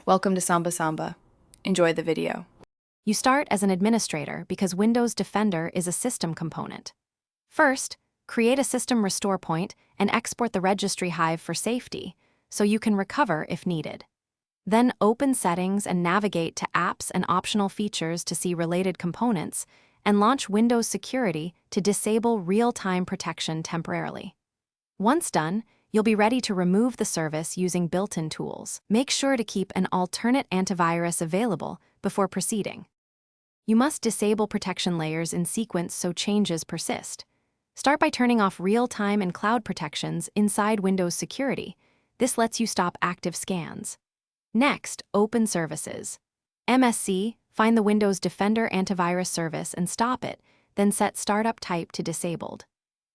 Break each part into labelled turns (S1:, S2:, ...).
S1: Welcome to Samba Samba. Enjoy the video.
S2: You start as an administrator because Windows Defender is a system component. First, create a system restore point and export the registry hive for safety, so you can recover if needed. Then open Settings and navigate to Apps and Optional Features to see related components, and launch Windows Security to disable real-time protection temporarily. Once done, you'll be ready to remove the service using built-in tools. Make sure to keep an alternate antivirus available before proceeding. You must disable protection layers in sequence so changes persist. Start by turning off real-time and cloud protections inside Windows Security. This lets you stop active scans. Next, open Services. MSC, find the Windows Defender antivirus service and stop it, then set Startup Type to Disabled.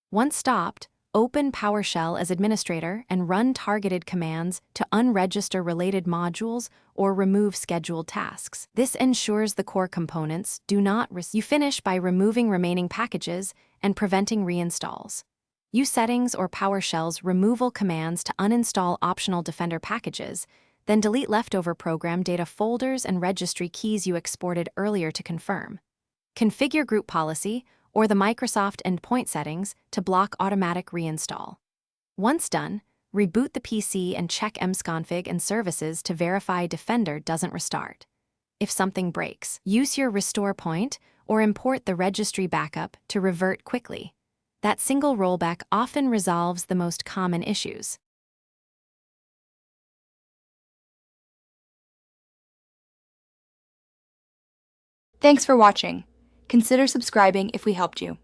S2: Once stopped, open PowerShell as administrator and run targeted commands to unregister related modules or remove scheduled tasks. This ensures the core components do not You finish by removing remaining packages and preventing reinstalls. Use Settings or PowerShell's removal commands to uninstall optional Defender packages, then delete leftover program data folders and registry keys you exported earlier to confirm. Configure group policy or the Microsoft endpoint settings to block automatic reinstall. Once done, reboot the PC and check msconfig and services to verify Defender doesn't restart. If something breaks, use your restore point or import the registry backup to revert quickly. That single rollback often resolves the most common issues.
S3: Thanks for watching. Consider subscribing if we helped you.